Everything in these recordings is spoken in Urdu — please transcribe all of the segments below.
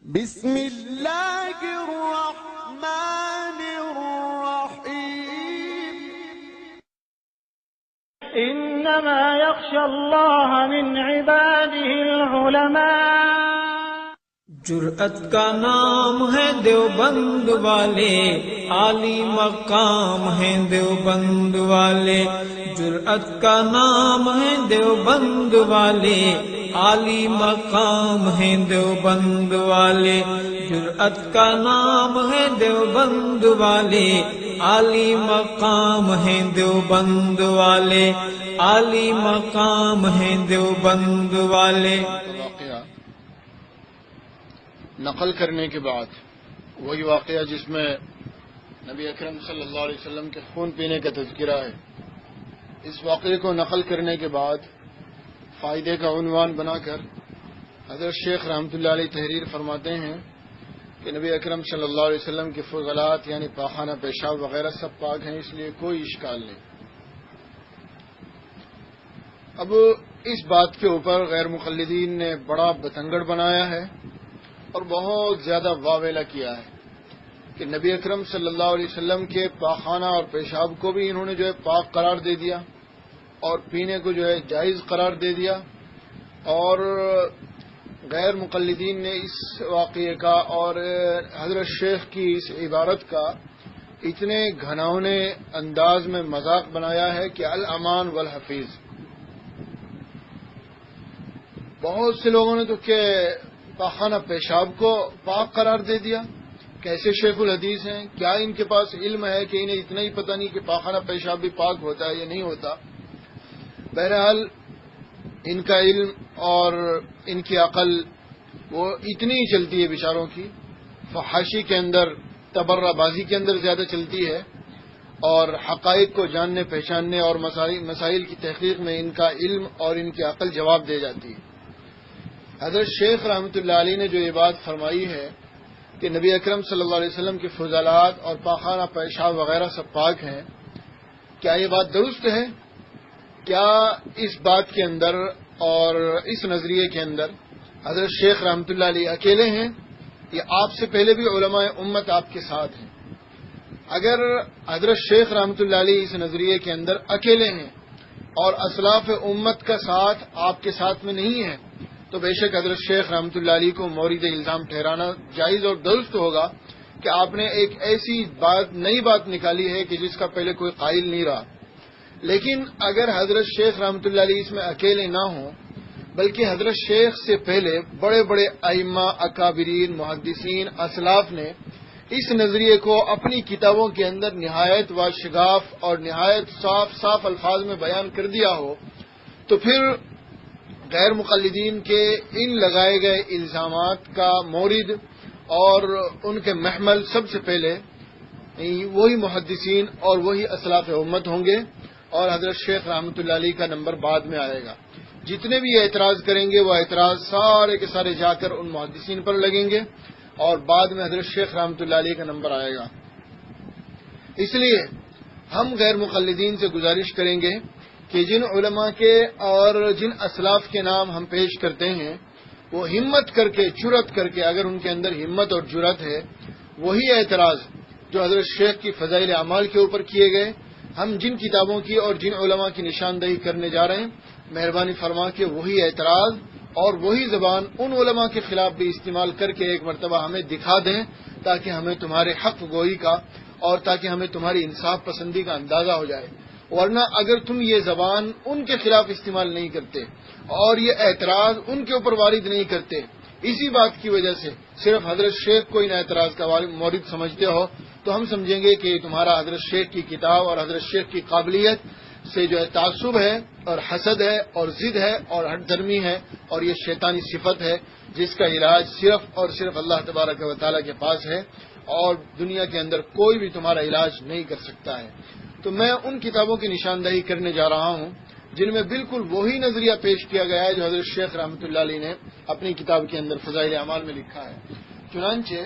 بسم اللہ الرحمن الرحیم انما یخشی اللہ من عباده العلماء۔ جرأت کا نام ہے دیوبند والے، عالی مقام ہے دیوبند والے۔ جرأت کا نام ہے دیوبند والے، عالی مقام ہے دیوبند والے۔ جرأت کا نام ہے دیوبند والے، عالی مقام ہے دیوبند والے، عالی مقام ہے دیوبند والے۔ واقعہ نقل کرنے کے بعد وہی واقعہ جس میں نبی اکرم صلی اللہ علیہ وسلم کے خون پینے کا تذکرہ ہے، اس واقعے کو نقل کرنے کے بعد فائدے کا عنوان بنا کر حضرت شیخ رحمۃ اللہ علیہ تحریر فرماتے ہیں کہ نبی اکرم صلی اللہ علیہ وسلم کے فضلات یعنی پاخانہ پیشاب وغیرہ سب پاک ہیں، اس لیے کوئی اشکال نہیں۔ اب اس بات کے اوپر غیر مقلدین نے بڑا بتنگڑ بنایا ہے اور بہت زیادہ واویلا کیا ہے کہ نبی اکرم صلی اللہ علیہ وسلم کے پاخانہ اور پیشاب کو بھی انہوں نے جو ہے پاک قرار دے دیا اور پینے کو جو ہے جائز قرار دے دیا، اور غیر مقلدین نے اس واقعے کا اور حضرت شیخ کی اس عبارت کا اتنے گھناؤنے انداز میں مذاق بنایا ہے کہ الامان والحفیظ۔ بہت سے لوگوں نے تو کہ پاخانہ پیشاب کو پاک قرار دے دیا، کیسے شیخ الحدیث ہیں، کیا ان کے پاس علم ہے کہ انہیں اتنا ہی پتہ نہیں کہ پاخانہ پیشاب بھی پاک ہوتا ہے یا نہیں ہوتا۔ بہرحال ان کا علم اور ان کی عقل وہ اتنی ہی چلتی ہے بیچاروں کی، فحاشی کے اندر تبرہ بازی کے اندر زیادہ چلتی ہے، اور حقائق کو جاننے پہچاننے اور مسائل کی تحقیق میں ان کا علم اور ان کی عقل جواب دے جاتی ہے۔ حضرت شیخ رحمۃ اللہ علیہ نے جو یہ بات فرمائی ہے کہ نبی اکرم صلی اللہ علیہ وسلم کے فضلات اور پاخانہ پیشاب وغیرہ سب پاک ہیں، کیا یہ بات درست ہے؟ کیا اس بات کے اندر اور اس نظریے کے اندر حضرت شیخ رحمۃ اللہ علیہ اکیلے ہیں یا آپ سے پہلے بھی علماء امت آپ کے ساتھ ہیں؟ اگر حضرت شیخ رحمۃ اللہ علیہ اس نظریے کے اندر اکیلے ہیں اور اسلاف امت کا ساتھ آپ کے ساتھ میں نہیں ہے، تو بے شک حضرت شیخ رحمۃ اللہ علیہ کو مورد الزام ٹھہرانا جائز اور درست ہوگا کہ آپ نے ایک ایسی نئی بات نکالی ہے کہ جس کا پہلے کوئی قائل نہیں رہا۔ لیکن اگر حضرت شیخ رحمۃ اللہ علیہ اس میں اکیلے نہ ہوں، بلکہ حضرت شیخ سے پہلے بڑے بڑے ائمہ، اکابرین، محدثین، اسلاف نے اس نظریے کو اپنی کتابوں کے اندر نہایت واشگاف اور نہایت صاف صاف الفاظ میں بیان کر دیا ہو، تو پھر غیر مقلدین کے ان لگائے گئے الزامات کا مورد اور ان کے محمل سب سے پہلے وہی محدثین اور وہی اسلاف امت ہوں گے، اور حضرت شیخ رحمۃ اللہ علیہ کا نمبر بعد میں آئے گا۔ جتنے بھی یہ اعتراض کریں گے وہ اعتراض سارے کے سارے جا کر ان محدثین پر لگیں گے اور بعد میں حضرت شیخ رحمۃ اللہ علیہ کا نمبر آئے گا۔ اس لیے ہم غیر مقلدین سے گزارش کریں گے کہ جن علماء کے اور جن اسلاف کے نام ہم پیش کرتے ہیں، وہ ہمت کر کے، جرأت کر کے، اگر ان کے اندر ہمت اور جرأت ہے، وہی اعتراض جو حضرت شیخ کی فضائل اعمال کے اوپر کیے گئے، ہم جن کتابوں کی اور جن علماء کی نشاندہی کرنے جا رہے ہیں، مہربانی فرما کے وہی اعتراض اور وہی زبان ان علماء کے خلاف بھی استعمال کر کے ایک مرتبہ ہمیں دکھا دیں، تاکہ ہمیں تمہارے حق گوئی کا اور تاکہ ہمیں تمہاری انصاف پسندی کا اندازہ ہو جائے۔ ورنہ اگر تم یہ زبان ان کے خلاف استعمال نہیں کرتے اور یہ اعتراض ان کے اوپر وارد نہیں کرتے، اسی بات کی وجہ سے صرف حضرت شیخ کو ان اعتراض کا مورد سمجھتے ہو، تو ہم سمجھیں گے کہ تمہارا حضرت شیخ کی کتاب اور حضرت شیخ کی قابلیت سے جو ہے تعصب ہے اور حسد ہے اور ضد ہے اور ہٹ درمی ہے، اور یہ شیطانی صفت ہے جس کا علاج صرف اور صرف اللہ تبارک و تعالیٰ کے پاس ہے، اور دنیا کے اندر کوئی بھی تمہارا علاج نہیں کر سکتا ہے۔ تو میں ان کتابوں کی نشاندہی کرنے جا رہا ہوں جن میں بالکل وہی نظریہ پیش کیا گیا ہے جو حضرت شیخ رحمۃ اللہ علیہ نے اپنی کتاب کے اندر فضائل اعمال میں لکھا ہے۔ چنانچہ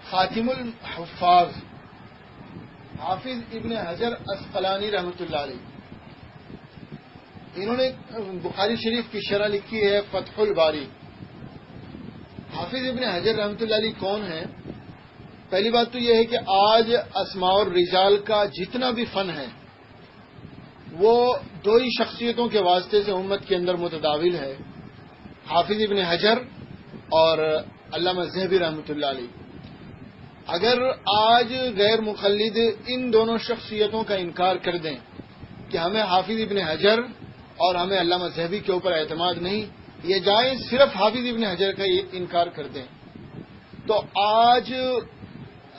خاتم الحفاظ حافظ ابن حجر عسقلانی رحمۃ اللہ علیہ، انہوں نے بخاری شریف کی شرح لکھی ہے فتح الباری۔ حافظ ابن حجر رحمۃ اللہ علیہ کون ہیں؟ پہلی بات تو یہ ہے کہ آج اسماء الرجال کا جتنا بھی فن ہے وہ دو ہی شخصیتوں کے واسطے سے امت کے اندر متداول ہے، حافظ ابن حجر اور علامہ ذہبی رحمۃ اللہ علیہ۔ اگر آج غیر مقلد ان دونوں شخصیتوں کا انکار کر دیں کہ ہمیں حافظ ابن حجر اور ہمیں علامہ ذہبی کے اوپر اعتماد نہیں، یہ جائیں صرف حافظ ابن حجر کا انکار کر دیں، تو آج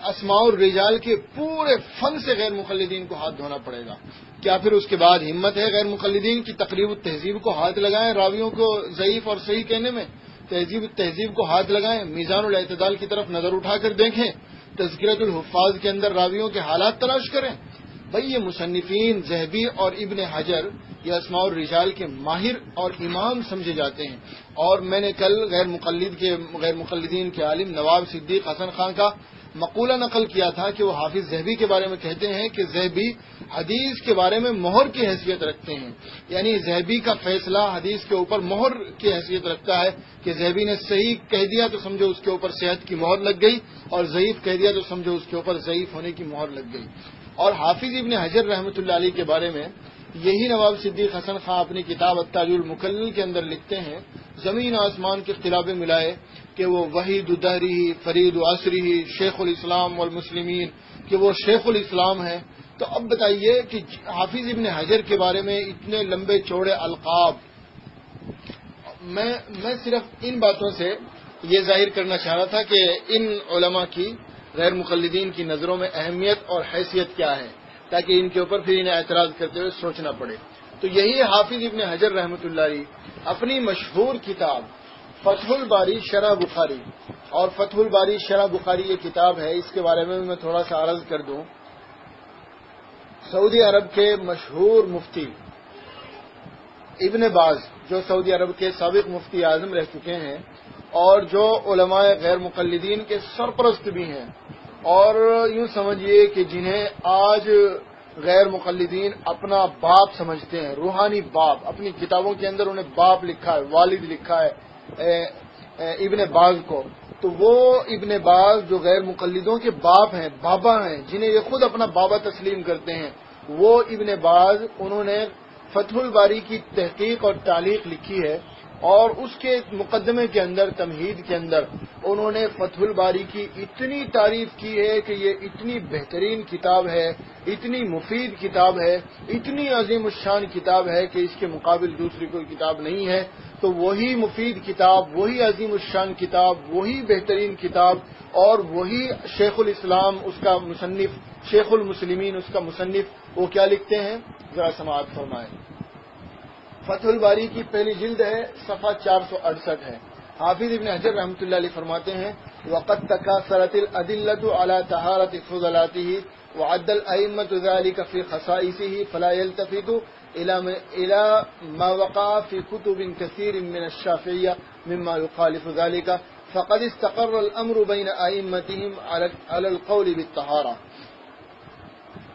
اسماء الرجال کے پورے فن سے غیر مقلدین کو ہاتھ دھونا پڑے گا۔ کیا پھر اس کے بعد ہمت ہے غیر مقلدین کی تقریب التہذیب کو ہاتھ لگائیں، راویوں کو ضعیف اور صحیح کہنے میں؟ تہذیب التہذیب کو ہاتھ لگائیں، میزان الاعتدال کی طرف نظر اٹھا کر دیکھیں، تذکرۃ الحفاظ کے اندر راویوں کے حالات تلاش کریں۔ بھئی یہ مصنفین ذہبی اور ابن حجر یہ اسماء الرجال کے ماہر اور امام سمجھے جاتے ہیں، اور میں نے کل غیر مقلدین کے عالم نواب صدیق حسن خان کا مقولہ نقل کیا تھا کہ وہ حافظ ذہبی کے بارے میں کہتے ہیں کہ ذہبی حدیث کے بارے میں مہر کی حیثیت رکھتے ہیں، یعنی ذہبی کا فیصلہ حدیث کے اوپر مہر کی حیثیت رکھتا ہے کہ ذہبی نے صحیح کہہ دیا تو سمجھو اس کے اوپر صحت کی مہر لگ گئی، اور ضعیف کہہ دیا تو سمجھو اس کے اوپر ضعیف ہونے کی مہر لگ گئی۔ اور حافظ ابن حجر رحمۃ اللہ علیہ کے بارے میں یہی نواب صدیق حسن خان اپنی کتاب التاج المکلل کے اندر لکھتے ہیں، زمین و آسمان کے اختلاف ملائے کہ وہ وحید دہری فرید عصری شیخ الاسلام والمسلمین، کہ وہ شیخ الاسلام ہیں۔ تو اب بتائیے کہ حافظ ابن حجر کے بارے میں اتنے لمبے چوڑے القاب، میں صرف ان باتوں سے یہ ظاہر کرنا چاہ رہا تھا کہ ان علماء کی غیر مقلدین کی نظروں میں اہمیت اور حیثیت کیا ہے، تاکہ ان کے اوپر پھر انہیں اعتراض کرتے ہوئے سوچنا پڑے۔ تو یہی حافظ ابن حجر رحمۃ اللہ علیہ اپنی مشہور کتاب فتح الباری شرح بخاری، اور فتح الباری شرح بخاری یہ کتاب ہے، اس کے بارے میں میں تھوڑا سا عرض کر دوں۔ سعودی عرب کے مشہور مفتی ابن باز، جو سعودی عرب کے سابق مفتی اعظم رہ چکے ہیں اور جو علماء غیر مقلدین کے سرپرست بھی ہیں، اور یوں سمجھیے کہ جنہیں آج غیر مقلدین اپنا باپ سمجھتے ہیں، روحانی باپ، اپنی کتابوں کے اندر انہیں باپ لکھا ہے، والد لکھا ہے ابن باز کو، تو وہ ابن باز جو غیر مقلدوں کے باپ ہیں، بابا ہیں، جنہیں یہ خود اپنا بابا تسلیم کرتے ہیں، وہ ابن باز، انہوں نے فتح الباری کی تحقیق اور تعلیق لکھی ہے، اور اس کے مقدمے کے اندر، تمہید کے اندر، انہوں نے فتح الباری کی اتنی تعریف کی ہے کہ یہ اتنی بہترین کتاب ہے، اتنی مفید کتاب ہے، اتنی عظیم الشان کتاب ہے کہ اس کے مقابل دوسری کوئی کتاب نہیں ہے۔ تو وہی مفید کتاب، وہی عظیم الشان کتاب، وہی بہترین کتاب، اور وہی شیخ الاسلام اس کا مصنف، شیخ المسلمین اس کا مصنف، وہ کیا لکھتے ہیں ذرا سماعت فرمائیں۔ فتح الباری کی پہلی جلد ہے، صفحہ 468 ہے۔ حافظ ابن حجر رحمۃ اللہ علیہ فرماتے ہیں وقد تکاثرت الادلۃ علی طہارۃ فضلاته وعد الائمۃ ذلك في خصائصه فلا يلتفت الى ما وقع في كتب كثير من الشافعية مما يخالف ذلك فقد استقر الامر بين ائمتهم على القول بالطہارہ،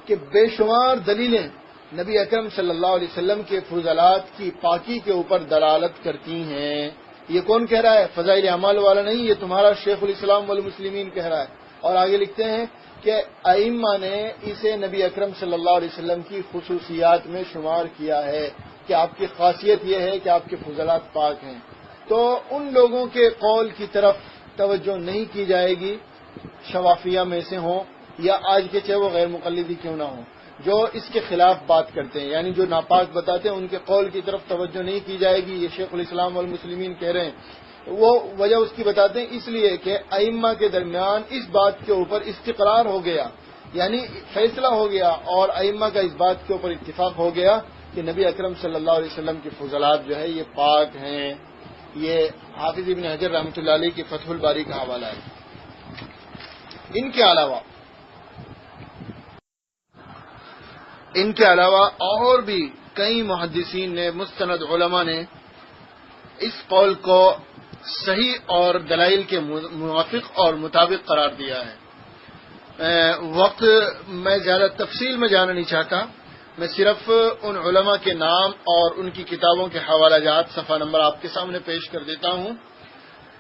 کہ بے شمار دلیلیں نبی اکرم صلی اللہ علیہ وسلم کے فضلات کی پاکی کے اوپر دلالت کرتی ہیں۔ یہ کون کہہ رہا ہے؟ فضائل اعمال والا نہیں، یہ تمہارا شیخ الاسلام والمسلمین کہہ رہا ہے۔ اور آگے لکھتے ہیں کہ ائمہ نے اسے نبی اکرم صلی اللہ علیہ وسلم کی خصوصیات میں شمار کیا ہے کہ آپ کی خاصیت یہ ہے کہ آپ کے فضلات پاک ہیں۔ تو ان لوگوں کے قول کی طرف توجہ نہیں کی جائے گی، شوافیہ میں سے ہوں یا آج کے چاہے وہ غیر مقلدی کیوں نہ ہوں، جو اس کے خلاف بات کرتے ہیں، یعنی جو ناپاک بتاتے ہیں، ان کے قول کی طرف توجہ نہیں کی جائے گی۔ یہ شیخ الاسلام والمسلمین کہہ رہے ہیں، وہ وجہ اس کی بتاتے ہیں اس لیے کہ ائمہ کے درمیان اس بات کے اوپر استقرار ہو گیا، یعنی فیصلہ ہو گیا، اور ائمہ کا اس بات کے اوپر اتفاق ہو گیا کہ نبی اکرم صلی اللہ علیہ وسلم کے فضلات جو ہے یہ پاک ہیں۔ یہ حافظ ابن حجر رحمۃ اللہ علیہ کی فتح الباری کا حوالہ ہے۔ ان کے علاوہ اور بھی کئی محدثین نے، مستند علماء نے اس قول کو صحیح اور دلائل کے موافق اور مطابق قرار دیا ہے۔ وقت میں زیادہ تفصیل میں جانا نہیں چاہتا، میں صرف ان علماء کے نام اور ان کی کتابوں کے حوالہ جات صفحہ نمبر آپ کے سامنے پیش کر دیتا ہوں۔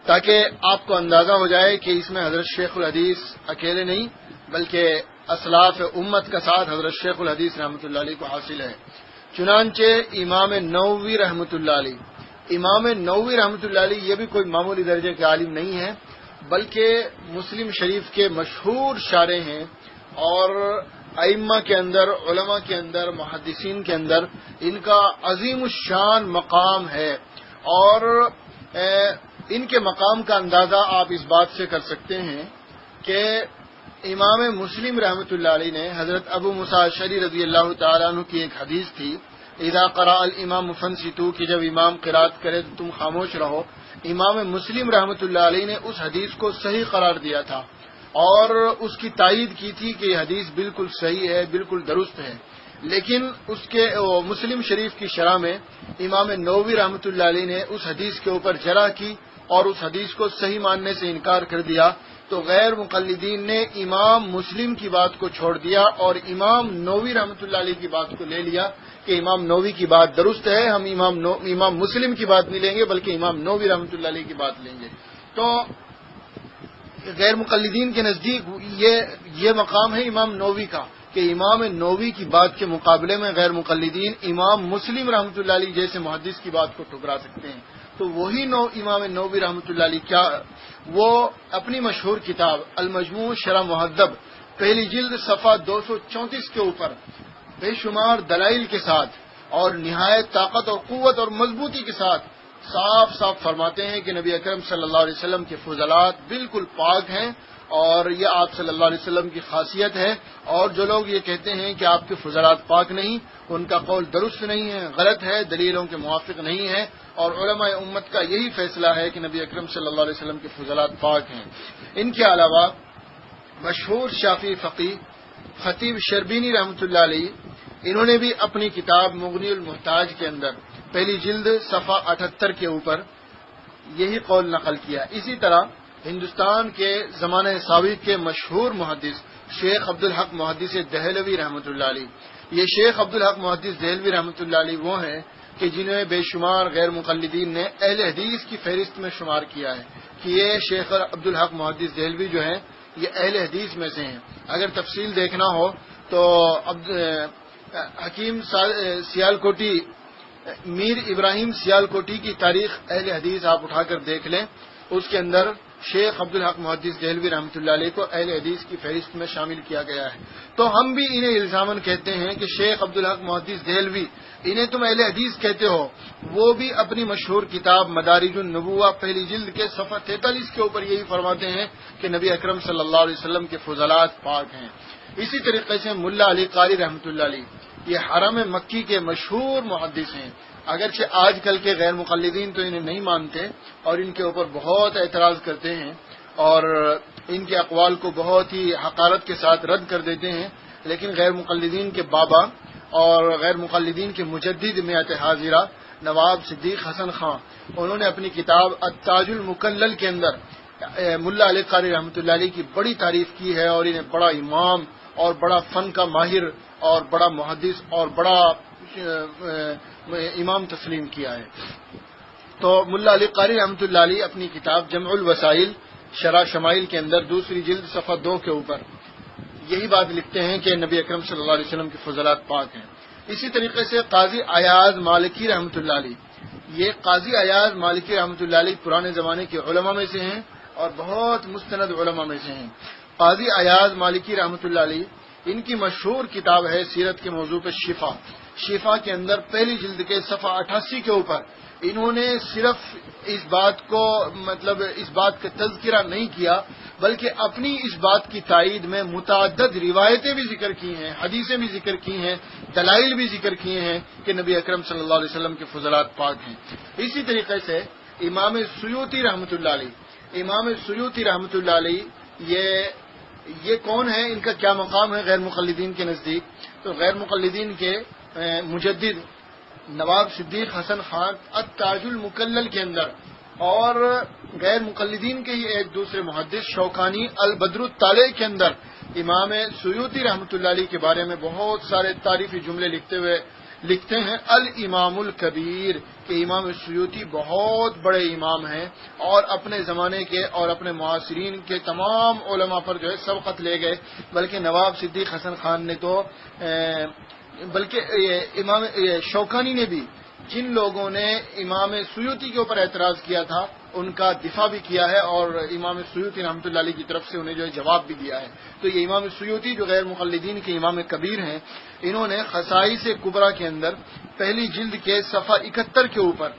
تاکہ آپ کو اندازہ ہو جائے کہ اس میں حضرت شیخ الحدیث اکیلے نہیں بلکہ اسلاف امت کا ساتھ حضرت شیخ الحدیث رحمۃ اللہ علیہ کو حاصل ہے۔ چنانچہ امام نووی رحمۃ اللہ علیہ، امام نووی رحمۃ اللہ علیہ یہ بھی کوئی معمولی درجے کے عالم نہیں ہے، بلکہ مسلم شریف کے مشہور شارح ہیں، اور ائمہ کے اندر، علماء کے اندر، محدثین کے اندر ان کا عظیم الشان مقام ہے، اور ان کے مقام کا اندازہ آپ اس بات سے کر سکتے ہیں کہ امام مسلم رحمۃ اللہ علیہ نے حضرت ابو موسیٰ اشعری رضی اللہ تعالیٰ عنہ کی ایک حدیث تھی، اذا قرأ الامام فانصتوا، کہ جب امام قرات کرے تو تم خاموش رہو، امام مسلم رحمۃ اللہ علیہ نے اس حدیث کو صحیح قرار دیا تھا اور اس کی تائید کی تھی کہ یہ حدیث بالکل صحیح ہے، بالکل درست ہے، لیکن اس کے مسلم شریف کی شرح میں امام نووی رحمۃ اللہ علیہ نے اس حدیث کے اوپر جرح کی اور اس حدیث کو صحیح ماننے سے انکار کر دیا، تو غیر مقلدین نے امام مسلم کی بات کو چھوڑ دیا اور امام نووی رحمۃ اللہ علیہ کی بات کو لے لیا کہ امام نووی کی بات درست ہے، ہم امام مسلم کی بات نہیں لیں گے بلکہ امام نووی رحمۃ اللہ علیہ کی بات لیں گے۔ تو غیر مقلدین کے نزدیک یہ مقام ہے امام نووی کا کہ امام نووی کی بات کے مقابلے میں غیر مقلدین امام مسلم رحمۃ اللہ علیہ جیسے محدث کی بات کو ٹھکرا سکتے ہیں۔ تو وہی امام نووی رحمۃ اللہ علیہ کیا وہ اپنی مشہور کتاب المجموع شرح مہذب پہلی جلد صفحہ 234 کے اوپر بے شمار دلائل کے ساتھ اور نہایت طاقت اور قوت اور مضبوطی کے ساتھ صاف صاف فرماتے ہیں کہ نبی اکرم صلی اللہ علیہ وسلم کے فضلات بالکل پاک ہیں اور یہ آپ صلی اللہ علیہ وسلم کی خاصیت ہے، اور جو لوگ یہ کہتے ہیں کہ آپ کے فضلات پاک نہیں، ان کا قول درست نہیں ہے، غلط ہے، دلیلوں کے موافق نہیں ہے، اور علماء امت کا یہی فیصلہ ہے کہ نبی اکرم صلی اللہ علیہ وسلم کے فضلات پاک ہیں۔ ان کے علاوہ مشہور شافعی فقیہ خطیب شربینی رحمۃ اللہ علیہ، انہوں نے بھی اپنی کتاب مغنی المحتاج کے اندر پہلی جلد صفحہ 78 کے اوپر یہی قول نقل کیا۔ اسی طرح ہندوستان کے زمانہ سابق کے مشہور محدث شیخ عبدالحق محدث دہلوی رحمۃ اللہ علیہ، یہ شیخ عبدالحق محدث دہلوی رحمۃ اللہ علیہ وہ ہیں کہ جنہیں بے شمار غیر مقلدین نے اہل حدیث کی فہرست میں شمار کیا ہے کہ یہ شیخ عبدالحق محدث دہلوی جو ہیں یہ اہل حدیث میں سے ہیں۔ اگر تفصیل دیکھنا ہو تو حکیم سیالکوٹی میر ابراہیم سیالکوٹی کی تاریخ اہل حدیث آپ اٹھا کر دیکھ لیں، اس کے اندر شیخ عبدالحق محدث دہلوی رحمۃ اللہ علیہ کو اہل حدیث کی فہرست میں شامل کیا گیا ہے۔ تو ہم بھی انہیں الزاماً کہتے ہیں کہ شیخ عبدالحق محدث دہلوی، انہیں تم اہل حدیث کہتے ہو، وہ بھی اپنی مشہور کتاب مدارج النبوہ پہلی جلد کے صفحہ 43 کے اوپر یہی فرماتے ہیں کہ نبی اکرم صلی اللہ علیہ وسلم کے فضلات پاک ہیں۔ اسی طریقے سے ملا علی قاری رحمۃ اللہ علیہ، یہ حرم مکی کے مشہور محدث ہیں، اگرچہ آج کل کے غیر مقلدین تو انہیں نہیں مانتے اور ان کے اوپر بہت اعتراض کرتے ہیں اور ان کے اقوال کو بہت ہی حقارت کے ساتھ رد کر دیتے ہیں، لیکن غیر مقلدین کے بابا اور غیر مقلدین کے مجدد میت حاضرہ نواب صدیق حسن خان، انہوں نے اپنی کتاب التاج المکلل کے اندر ملا علی قاری رحمۃ اللہ علیہ کی بڑی تعریف کی ہے اور انہیں بڑا امام اور بڑا فن کا ماہر اور بڑا محدث اور بڑا امام تسلیم کیا ہے۔ تو ملا علی قاری رحمۃ اللہ علیہ اپنی کتاب جمع الوسائل شرح شمائل کے اندر دوسری جلد صفحہ 2 کے اوپر یہی بات لکھتے ہیں کہ نبی اکرم صلی اللہ علیہ وسلم کے فضلات پاک ہیں۔ اسی طریقے سے قاضی ایاز مالکی رحمۃ اللہ علیہ، یہ قاضی ایاز مالکی رحمۃ اللہ علیہ پرانے زمانے کے علماء میں سے ہیں اور بہت مستند علماء میں سے ہیں۔ قاضی ایاز مالکی رحمۃ اللہ علیہ، ان کی مشہور کتاب ہے سیرت کے موضوع پہ شفا کے اندر پہلی جلد کے صفحہ 88 کے اوپر انہوں نے صرف اس بات کا تذکرہ نہیں کیا بلکہ اپنی اس بات کی تائید میں متعدد روایتیں بھی ذکر کی ہیں، حدیثیں بھی ذکر کی ہیں، دلائل بھی ذکر کیے ہیں کہ نبی اکرم صلی اللہ علیہ وسلم کے فضلات پاک ہیں۔ اسی طریقے سے امام سیوطی رحمۃ اللہ علیہ، امام سیوطی رحمۃ اللہ علیہ یہ کون ہے، ان کا کیا مقام ہے غیر مقلدین کے نزدیک؟ تو غیر مقلدین کے مجدد نواب صدیق حسن خان التاج المکلل کے اندر اور غیر مقلدین کے ہی ایک دوسرے محدث شوکانی البدر الطالع کے اندر امام سیوطی رحمۃ اللہ علیہ کے بارے میں بہت سارے تعریفی جملے لکھتے ہوئے لکھتے ہیں الامام الکبیر کہ امام سیوطی بہت بڑے امام ہیں اور اپنے زمانے کے اور اپنے معاصرین کے تمام علماء پر جو ہے سبقت لے گئے، بلکہ نواب صدیق حسن خان نے تو بلکہ امام شوکانی نے بھی جن لوگوں نے امام سیوطی کے اوپر اعتراض کیا تھا ان کا دفاع بھی کیا ہے اور امام سیوطی رحمۃ اللہ علیہ کی طرف سے انہیں جو ہے جواب بھی دیا ہے۔ تو یہ امام سیوطی جو غیر مقلدین کے امام کبیر ہیں، انہوں نے خصائص کبریٰ کے اندر پہلی جلد کے صفحہ 71 کے اوپر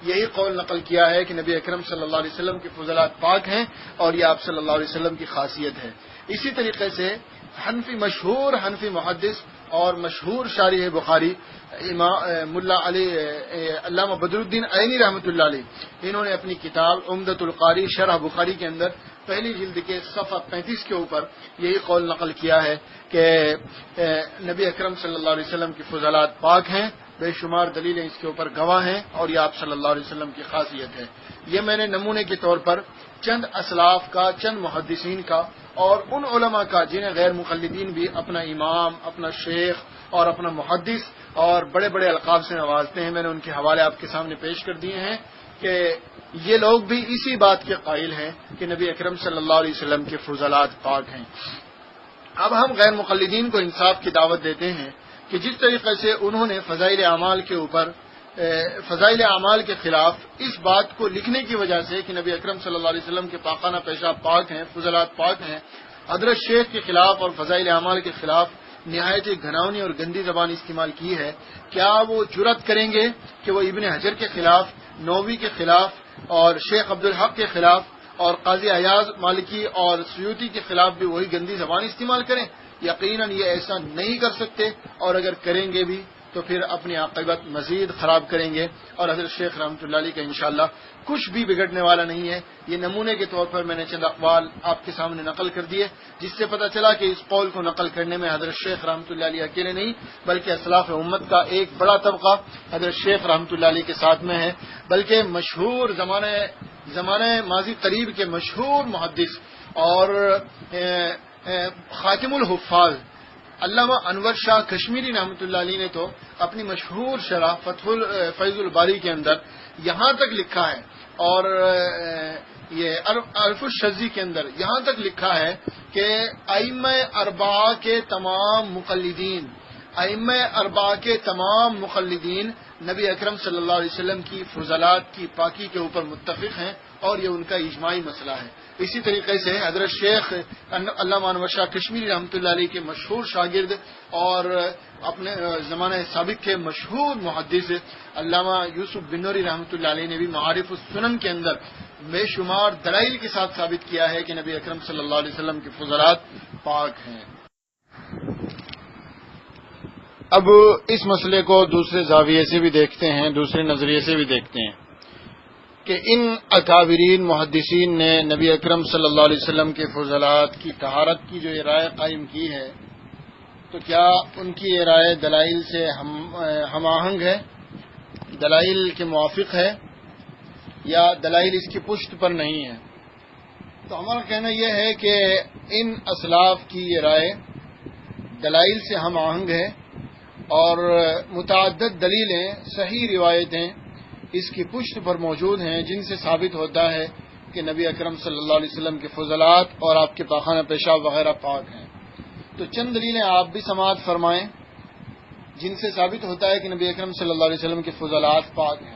یہی قول نقل کیا ہے کہ نبی اکرم صلی اللہ علیہ وسلم کے فضلات پاک ہیں اور یہ آپ صلی اللہ علیہ وسلم کی خاصیت ہے۔ اسی طریقے سے مشہور حنفی محدث اور مشہور شارح بخاری ملا علی علامہ بدر الدین عینی رحمۃ اللہ علیہ، انہوں نے اپنی کتاب عمدۃ القاری شرح بخاری کے اندر پہلی جلد کے صفحہ 35 کے اوپر یہی قول نقل کیا ہے کہ نبی اکرم صلی اللہ علیہ وسلم کی فضلات پاک ہیں، بے شمار دلیلیں اس کے اوپر گواہ ہیں اور یہ آپ صلی اللہ علیہ وسلم کی خاصیت ہے۔ یہ میں نے نمونے کے طور پر چند اسلاف کا، چند محدثین کا اور ان علماء کا جنہیں غیر مقلدین بھی اپنا امام، اپنا شیخ اور اپنا محدث اور بڑے بڑے القاب سے نوازتے ہیں، میں نے ان کے حوالے آپ کے سامنے پیش کر دیے ہیں کہ یہ لوگ بھی اسی بات کے قائل ہیں کہ نبی اکرم صلی اللہ علیہ وسلم کے فضلات پاک ہیں۔ اب ہم غیر مقلدین کو انصاف کی دعوت دیتے ہیں کہ جس طریقے سے انہوں نے فضائل اعمال کے اوپر فضائل اعمال کے خلاف اس بات کو لکھنے کی وجہ سے کہ نبی اکرم صلی اللہ علیہ وسلم کے پاکانہ پیشاب پاک ہیں، فضلات پاک ہیں، حضرت شیخ کے خلاف اور فضائل اعمال کے خلاف نہایت گھناؤنی اور گندی زبان استعمال کی ہے، کیا وہ جرأت کریں گے کہ وہ ابن حجر کے خلاف، نووی کے خلاف اور شیخ عبدالحق کے خلاف اور قاضی ایاز مالکی اور سیوطی کے خلاف بھی وہی گندی زبان استعمال کریں؟ یقیناً یہ ایسا نہیں کر سکتے، اور اگر کریں گے بھی تو پھر اپنی عاقبت مزید خراب کریں گے، اور حضرت شیخ رحمۃ اللہ علیہ کا انشاءاللہ کچھ بھی بگڑنے والا نہیں ہے۔ یہ نمونے کے طور پر میں نے چند اقوال آپ کے سامنے نقل کر دیے، جس سے پتہ چلا کہ اس قول کو نقل کرنے میں حضرت شیخ رحمۃ اللہ علیہ اکیلے نہیں بلکہ اسلاف امت کا ایک بڑا طبقہ حضرت شیخ رحمۃ اللہ علیہ کے ساتھ میں ہے، بلکہ مشہور زمانہ ماضی قریب کے مشہور محدث اور خاتم الحفاظ علامہ انور شاہ کشمیری رحمۃ اللہ علیہ نے تو اپنی مشہور شرح فیض الباری کے اندر یہاں تک لکھا ہے، اور یہ عرف الشذی کے اندر یہاں تک لکھا ہے کہ ائمہ اربعہ کے تمام مقلدین نبی اکرم صلی اللہ علیہ وسلم کی فضلات کی پاکی کے اوپر متفق ہیں اور یہ ان کا اجماعی مسئلہ ہے۔ اسی طریقے سے حضرت شیخ علامہ انور شاہ کشمیری رحمۃ اللہ علیہ کے مشہور شاگرد اور اپنے زمانہ سابق کے مشہور محدث علامہ یوسف بنوری رحمۃ اللہ علیہ نے بھی معارف السنن کے اندر بے شمار دلائل کے ساتھ ثابت کیا ہے کہ نبی اکرم صلی اللہ علیہ وسلم کے فضلات پاک ہیں۔ اب اس مسئلے کو دوسرے زاویے سے بھی دیکھتے ہیں، دوسرے نظریے سے بھی دیکھتے ہیں کہ ان اکابرین محدثین نے نبی اکرم صلی اللہ علیہ وسلم کے فضلات کی طہارت کی جو یہ رائے قائم کی ہے، تو کیا ان کی یہ رائے دلائل سے ہم آہنگ ہے، دلائل کے موافق ہے، یا دلائل اس کی پشت پر نہیں ہے؟ تو ہمارا کہنا یہ ہے کہ ان اسلاف کی یہ رائے دلائل سے ہم آہنگ ہے، اور متعدد دلیلیں، صحیح روایتیں اس کی پشت پر موجود ہیں جن سے ثابت ہوتا ہے کہ نبی اکرم صلی اللہ علیہ وسلم کے فضلات اور آپ کے پاخانہ پیشاب وغیرہ پاک ہیں۔ تو چند دلیلیں آپ بھی سماعت فرمائیں جن سے ثابت ہوتا ہے کہ نبی اکرم صلی اللہ علیہ وسلم کے فضلات پاک ہیں۔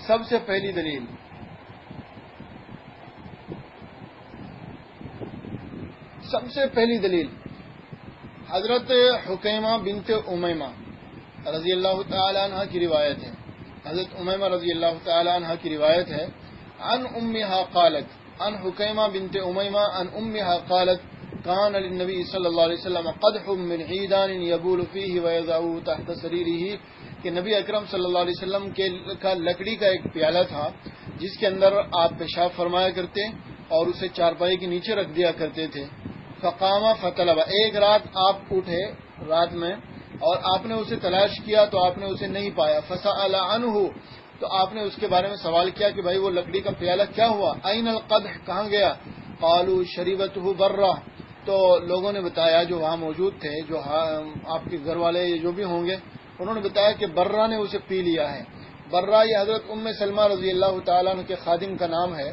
سب سے پہلی دلیل حضرت حکیمہ بنت امیمہ رضی اللہ تعالی عنہ کی روایت ہے۔ حضرت امیمہ رضی اللہ تعالی عنہ کی روایت ہے، عن امہا قالت، عن حکیمہ بنت امیمہ عن امہا قالت کان للنبی صلی اللہ علیہ وسلم قدح من عیدان یبول فیہ ویضعہ تحت سریرہ، کہ نبی اکرم صلی اللہ علیہ وسلم کا لکڑی کا ایک پیالہ تھا جس کے اندر آپ پیشاب فرمایا کرتے اور اسے چارپائی کے نیچے رکھ دیا کرتے تھے۔ فقام فطلب، ایک رات آپ اٹھے رات میں اور آپ نے اسے تلاش کیا تو آپ نے اسے نہیں پایا۔ فسأل عنہ، تو آپ نے اس کے بارے میں سوال کیا کہ بھائی وہ لکڑی کا پیالہ کیا ہوا؟ این القدح، کہاں گیا؟ قالوا شریبته برہ، تو لوگوں نے بتایا جو وہاں موجود تھے، جو آپ کے گھر والے جو بھی ہوں گے، انہوں نے بتایا کہ برہ نے اسے پی لیا ہے. برہ یہ حضرت ام سلمہ رضی اللہ تعالیٰ عنہ کے خادم کا نام ہے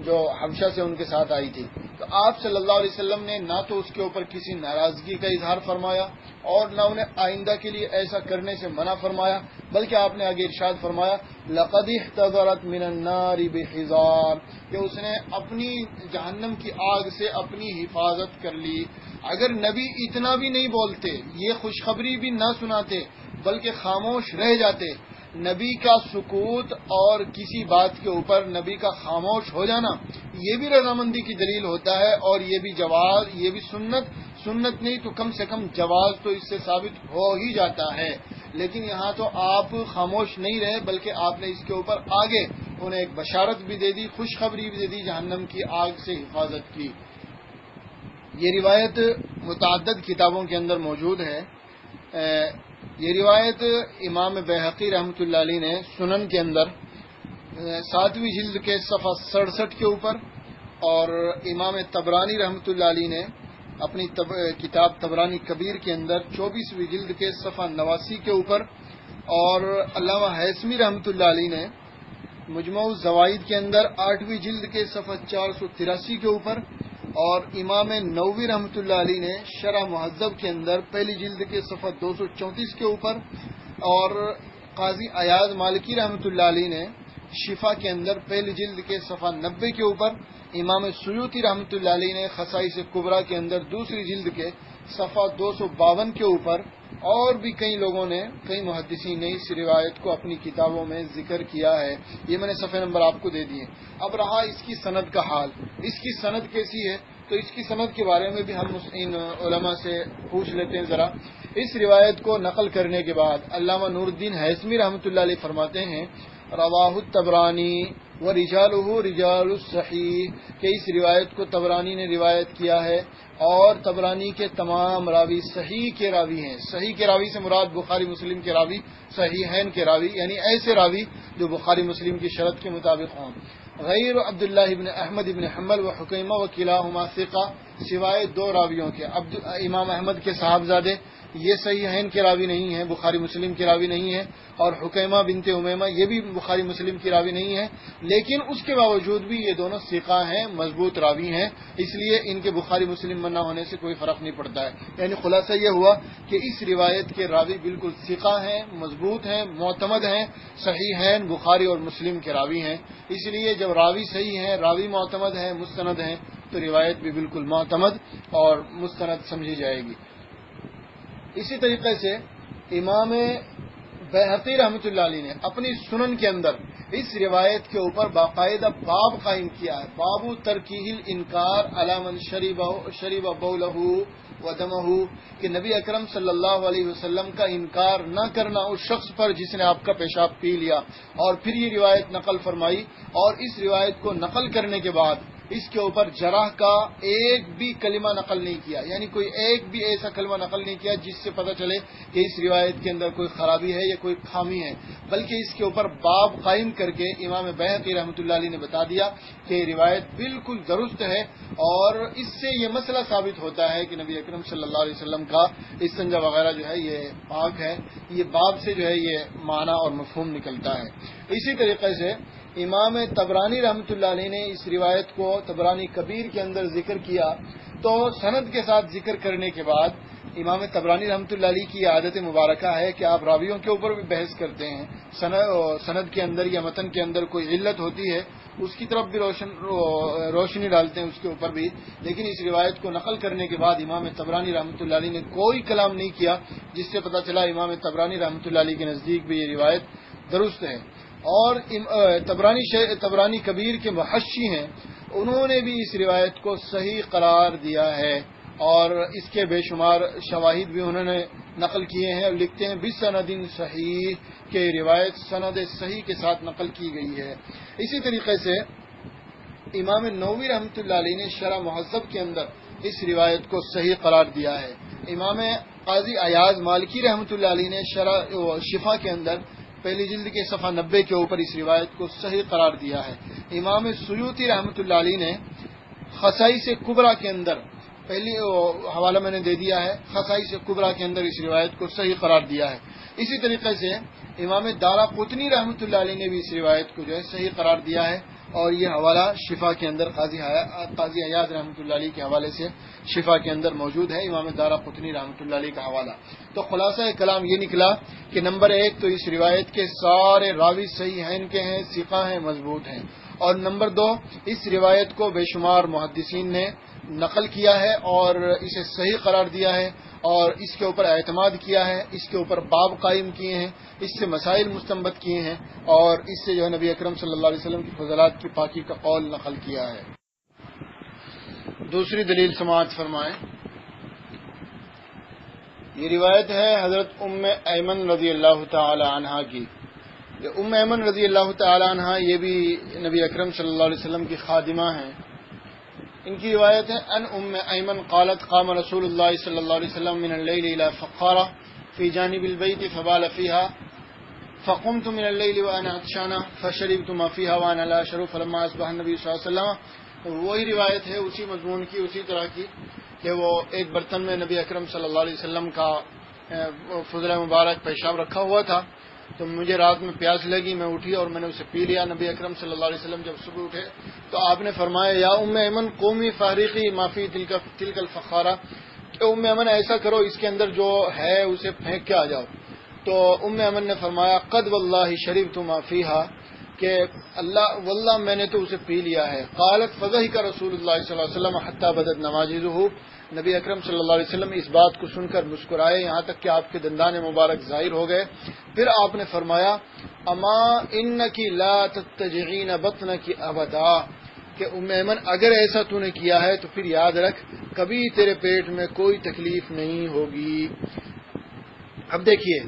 جو حبشہ سے ان کے ساتھ آئی تھی. تو آپ صلی اللہ علیہ وسلم نے نہ تو اس کے اوپر کسی ناراضگی کا اظہار فرمایا اور نہ انہیں آئندہ کے لیے ایسا کرنے سے منع فرمایا، بلکہ آپ نے آگے ارشاد فرمایا لقد احتضرت من النار بحذار، کہ اس نے اپنی جہنم کی آگ سے اپنی حفاظت کر لی. اگر نبی اتنا بھی نہیں بولتے، یہ خوشخبری بھی نہ سناتے بلکہ خاموش رہ جاتے، نبی کا سکوت اور کسی بات کے اوپر نبی کا خاموش ہو جانا یہ بھی رضامندی کی دلیل ہوتا ہے، اور یہ بھی جواز، یہ بھی سنت نہیں تو کم سے کم جواز تو اس سے ثابت ہو ہی جاتا ہے. لیکن یہاں تو آپ خاموش نہیں رہے بلکہ آپ نے اس کے اوپر آگے انہیں ایک بشارت بھی دے دی، خوشخبری بھی دے دی، جہنم کی آگ سے حفاظت کی. یہ روایت متعدد کتابوں کے اندر موجود ہے. یہ روایت امام بیہقی رحمۃ اللہ علیہ نے سنن کے اندر 7ویں جلد کے صفحہ 67 کے اوپر، اور امام طبرانی رحمۃ اللہ علیہ نے اپنی کتاب طبرانی کبیر کے اندر 24ویں جلد کے صفحہ 89 کے اوپر، اور علامہ حیثمی رحمۃ اللہ علیہ نے مجموع الزوائد کے اندر 8ویں جلد کے صفحہ 483 کے اوپر، اور امام نووی رحمۃ اللہ علیہ نے شرح مہذب کے اندر پہلی جلد کے صفحہ 234 کے اوپر، اور قاضی ایاز مالکی رحمۃ اللہ علیہ نے شفا کے اندر پہلی جلد کے صفحہ 90 کے اوپر، امام سیوطی رحمۃ اللہ علیہ نے خصائص کبریٰ کے اندر دوسری جلد کے صفحہ 252 کے اوپر، اور بھی کئی لوگوں نے، کئی محدثین نے اس روایت کو اپنی کتابوں میں ذکر کیا ہے. یہ میں نے صفحہ نمبر آپ کو دے دیے. اب رہا اس کی سند کا حال، اس کی سند کیسی ہے، تو اس کی سند کے بارے میں بھی ہم ان علماء سے پوچھ لیتے ہیں ذرا. اس روایت کو نقل کرنے کے بعد علامہ نور الدین حیثمی رحمۃ اللہ علیہ فرماتے ہیں رواہ الطبرانی ورجالہ رجال الصحیح، کہ اس روایت کو طبرانی نے روایت کیا ہے، اور طبرانی کے تمام راوی صحیح کے راوی ہیں. صحیح کے راوی سے مراد بخاری مسلم کے راوی، صحیحین کے راوی یعنی ایسے راوی جو بخاری مسلم کی شرط کے مطابق ہوں. غیر عبداللہ ابن احمد ابن حنبل و حکیمہ وکلاہما ثقہ، سوائے 2 راویوں کے، امام احمد کے صاحبزادے، یہ صحیحین کے راوی نہیں ہیں، بخاری مسلم کے راوی نہیں ہیں، اور حکیمہ بنت امیمہ یہ بھی بخاری مسلم کی راوی نہیں ہے، لیکن اس کے باوجود بھی یہ دونوں ثقہ ہیں، مضبوط راوی ہیں، اس لیے ان کے بخاری مسلم نہ ہونے سے کوئی فرق نہیں پڑتا ہے. یعنی خلاصہ یہ ہوا کہ اس روایت کے راوی بالکل ثقہ ہیں، مضبوط ہیں، معتمد ہیں، صحیحین بخاری اور مسلم کے راوی ہیں. اس لیے جب راوی صحیح ہیں، راوی معتمد ہیں، مستند ہیں، تو روایت بھی بالکل معتمد اور مستند سمجھی جائے گی. اسی طریقے سے امام بیہقی رحمۃ اللہ علیہ نے اپنی سنن کے اندر اس روایت کے اوپر باقاعدہ باب قائم کیا ہے، باب ترکیہ الانکار علی من شرب بولہ ودمہ، کہ نبی اکرم صلی اللہ علیہ وسلم کا انکار نہ کرنا اس شخص پر جس نے آپ کا پیشاب پی لیا. اور پھر یہ روایت نقل فرمائی، اور اس روایت کو نقل کرنے کے بعد اس کے اوپر جرح کا ایک بھی کلمہ نقل نہیں کیا، یعنی کوئی ایک بھی ایسا کلمہ نقل نہیں کیا جس سے پتہ چلے کہ اس روایت کے اندر کوئی خرابی ہے یا کوئی خامی ہے، بلکہ اس کے اوپر باب قائم کر کے امام بیہقی رحمۃ اللہ علیہ نے بتا دیا کہ یہ روایت بالکل درست ہے، اور اس سے یہ مسئلہ ثابت ہوتا ہے کہ نبی اکرم صلی اللہ علیہ وسلم کا استنجا وغیرہ جو ہے یہ پاک ہے. یہ باب سے جو ہے یہ معنی اور مفہوم نکلتا ہے. اسی طریقے سے امام طبرانی رحمۃ اللہ علیہ نے اس روایت کو طبرانی کبیر کے اندر ذکر کیا، تو سند کے ساتھ ذکر کرنے کے بعد امام طبرانی رحمۃ اللہ علیہ کی عادت مبارکہ ہے کہ آپ راویوں کے اوپر بھی بحث کرتے ہیں. سند کے اندر یا متن کے اندر کوئی علت ہوتی ہے اس کی طرف بھی روشنی ڈالتے ہیں، اس کے اوپر بھی. لیکن اس روایت کو نقل کرنے کے بعد امام طبرانی رحمۃ اللہ علیہ نے کوئی کلام نہیں کیا، جس سے پتہ چلا امام طبرانی رحمۃ اللہ علیہ کے نزدیک بھی یہ روایت درست ہے. اور طبرانی کبیر کے محشی ہیں، انہوں نے بھی اس روایت کو صحیح قرار دیا ہے، اور اس کے بے شمار شواہد بھی انہوں نے نقل کیے ہیں، اور لکھتے ہیں بسند صحیح کہ روایت سند صحیح کے ساتھ نقل کی گئی ہے. اسی طریقے سے امام نووی رحمۃ اللہ علیہ نے شرح مہذب کے اندر اس روایت کو صحیح قرار دیا ہے. امام قاضی ایاز مالکی رحمۃ اللہ علیہ نے شفا کے اندر پہلی جلد کے صفحہ 90 کے اوپر اس روایت کو صحیح قرار دیا ہے. امام سیوطی رحمۃ اللہ علیہ نے خصائص کبریٰ کے اندر، پہلی حوالہ میں نے دے دیا ہے، خصائص کبریٰ کے اندر اس روایت کو صحیح قرار دیا ہے. اسی طریقے سے امام دارقطنی رحمۃ اللہ علیہ نے بھی اس روایت کو جو ہے صحیح قرار دیا ہے، اور یہ حوالہ شفا کے اندر قاضی عیاض رحمۃ اللہ علیہ کے حوالے سے شفا کے اندر موجود ہے، امام دارقطنی رحمۃ اللہ علیہ کا حوالہ۔ تو خلاصہ کلام یہ نکلا کہ نمبر 1 تو اس روایت کے سارے راوی صحیح ہیں، ان کے ہیں، ثقہ ہیں، مضبوط ہیں، اور نمبر 2 اس روایت کو بے شمار محدثین نے نقل کیا ہے اور اسے صحیح قرار دیا ہے، اور اس کے اوپر اعتماد کیا ہے، اس کے اوپر باب قائم کیے ہیں، اس سے مسائل مستنبط کیے ہیں، اور اس سے جو ہے نبی اکرم صلی اللہ علیہ وسلم کی فضلات کی پاکی کا قول نقل کیا ہے۔ دوسری دلیل سماعت فرمائیں۔ یہ روایت ہے حضرت ام ایمن رضی اللہ تعالی عنہا کی۔ یہ ام ایمن رضی اللہ تعالی عنہا یہ بھی نبی اکرم صلی اللہ علیہ وسلم کی خادمہ ہیں۔ ان کی روایت ہے ان ام ایمن قالت قام رسول اللہ صلی اللہ علیہ وسلم من اللیل الى فقارہ فی جانب البیت فبال فیہا فقمت من اللیل وانا عطشانہ فشربت ما فیہا وانا لا اشرب فلما اصبح النبی صلی اللہ علیہ وسلم۔ وہی روایت ہے اسی مضمون کی، اسی طرح کی، کہ وہ ایک برتن میں نبی اکرم صلی اللہ علیہ وسلم کا فضلہ مبارک پیشاب رکھا ہوا تھا، تو مجھے رات میں پیاس لگی، میں اٹھی اور میں نے اسے پی لیا۔ نبی اکرم صلی اللہ علیہ وسلم جب صبح اٹھے تو آپ نے فرمایا یا ام ایمن قومی فارقی ما فی تلک الفخارہ، کہ ام ایمن ایسا کرو اس کے اندر جو ہے اسے پھینک کے آ جاؤ۔ تو ام ایمن نے فرمایا قد واللہ شربت ما فیہا، کہ اللہ واللہ میں نے تو اسے پی لیا ہے۔ قالت فضحک رسول اللہ صلی اللہ علیہ وسلم حتی بدت نواجذہ، نبی اکرم صلی اللہ علیہ وسلم اس بات کو سن کر مسکرائے یہاں تک کہ آپ کے دندان مبارک ظاہر ہو گئے۔ پھر آپ نے فرمایا اما انکی لا تتجعین بطنکی ابدا، کہ ام ایمن اگر ایسا تو نے کیا ہے تو پھر یاد رکھ کبھی تیرے پیٹ میں کوئی تکلیف نہیں ہوگی۔ اب دیکھیے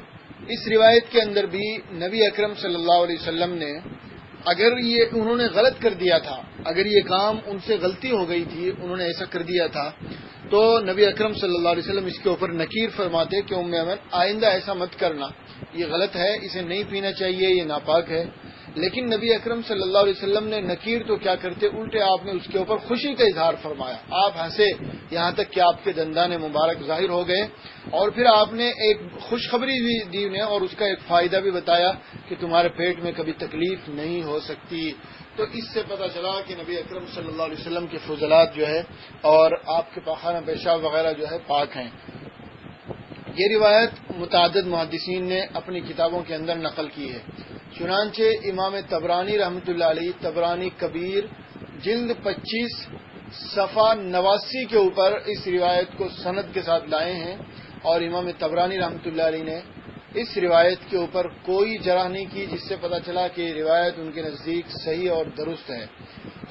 اس روایت کے اندر بھی نبی اکرم صلی اللہ علیہ وسلم نے اگر یہ انہوں نے غلط کر دیا تھا، اگر یہ کام ان سے غلطی ہو گئی تھی، انہوں نے ایسا کر دیا تھا، تو نبی اکرم صلی اللہ علیہ وسلم اس کے اوپر نکیر فرماتے کہ ام ایمن آئندہ ایسا مت کرنا، یہ غلط ہے، اسے نہیں پینا چاہیے، یہ ناپاک ہے۔ لیکن نبی اکرم صلی اللہ علیہ وسلم نے نکیر تو کیا کرتے، الٹے آپ نے اس کے اوپر خوشی کا اظہار فرمایا، آپ ہنسے یہاں تک کہ آپ کے دندان مبارک ظاہر ہو گئے، اور پھر آپ نے ایک خوشخبری بھی دی انہیں اور اس کا ایک فائدہ بھی بتایا کہ تمہارے پیٹ میں کبھی تکلیف نہیں ہو سکتی۔ تو اس سے پتہ چلا کہ نبی اکرم صلی اللہ علیہ وسلم کے فضلات جو ہے اور آپ کے پاخانہ پیشاب وغیرہ جو ہے پاک ہیں۔ یہ روایت متعدد محدثین نے اپنی کتابوں کے اندر نقل کی ہے، چنانچہ امام طبرانی رحمۃ اللہ علیہ طبرانی کبیر جلد 25 صفحہ 89 کے اوپر اس روایت کو سند کے ساتھ لائے ہیں، اور امام طبرانی رحمۃ اللہ علیہ نے اس روایت کے اوپر کوئی جرح نہیں کی، جس سے پتہ چلا کہ یہ روایت ان کے نزدیک صحیح اور درست ہے۔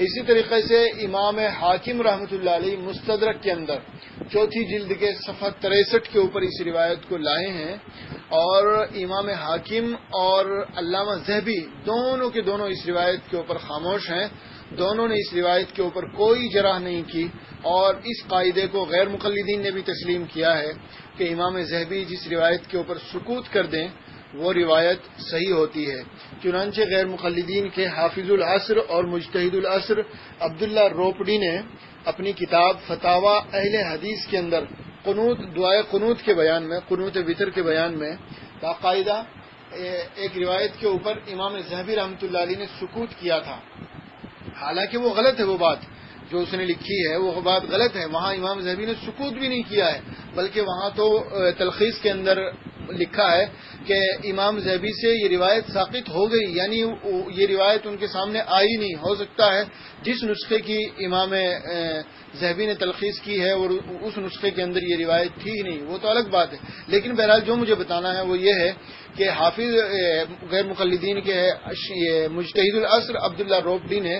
اسی طریقے سے امام حاکم رحمۃ اللہ علیہ مستدرک کے اندر 4 جلد کے صفحہ 63 کے اوپر اس روایت کو لائے ہیں، اور امام حاکم اور علامہ ذہبی دونوں کے دونوں اس روایت کے اوپر خاموش ہیں، دونوں نے اس روایت کے اوپر کوئی جرح نہیں کی، اور اس قاعدے کو غیر مقلدین نے بھی تسلیم کیا ہے کہ امام ذہبی جس روایت کے اوپر سکوت کر دیں وہ روایت صحیح ہوتی ہے۔ چنانچہ غیر مقلدین کے حافظ العصر اور مجتہد العصر عبداللہ روپڑی نے اپنی کتاب فتاوی اہل حدیث کے اندر قنوت دعائے قنوت کے بیان میں، قنوت وتر کے بیان میں باقاعدہ ایک روایت کے اوپر امام ذہبی رحمۃ اللہ علیہ نے سکوت کیا تھا، حالانکہ وہ غلط ہے، وہ بات جو اس نے لکھی ہے وہ بات غلط ہے، وہاں امام ذہبی نے سکوت بھی نہیں کیا ہے، بلکہ وہاں تو تلخیص کے اندر لکھا ہے کہ امام ذہبی سے یہ روایت ساقط ہو گئی، یعنی یہ روایت ان کے سامنے آئی نہیں، ہو سکتا ہے جس نسخے کی امام ذہبی نے تلخیص کی ہے اور اس نسخے کے اندر یہ روایت تھی ہی نہیں، وہ تو الگ بات ہے۔ لیکن بہرحال جو مجھے بتانا ہے وہ یہ ہے کہ حافظ غیر مقلدین کے مجتہد العصر عبداللہ روپڑی نے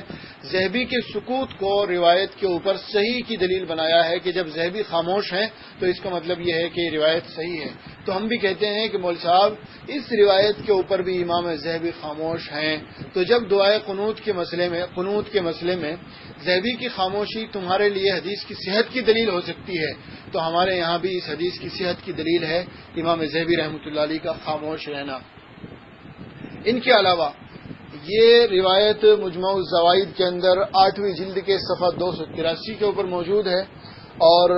ذہبی کے سکوت کو روایت کے اوپر صحیح کی دلیل بنایا ہے کہ جب ذہبی خاموش ہیں تو اس کا مطلب یہ ہے کہ یہ روایت صحیح ہے۔ تو ہم بھی کہتے ہیں کہ مول صاحب اس روایت کے اوپر بھی امام ذہبی خاموش ہیں، تو جب دعائے قنوت کے مسئلے میں ذہبی کی خاموشی تمہارے لیے حدیث کی صحت کی دلیل ہو سکتی ہے، تو ہمارے یہاں بھی اس حدیث کی صحت کی دلیل ہے امام ذہبی رحمۃ اللہ علیہ کا خاموش رہنا۔ ان کے علاوہ یہ روایت مجموع الزوائد کے اندر 8ویں جلد کے صفحہ 283 کے اوپر موجود ہے، اور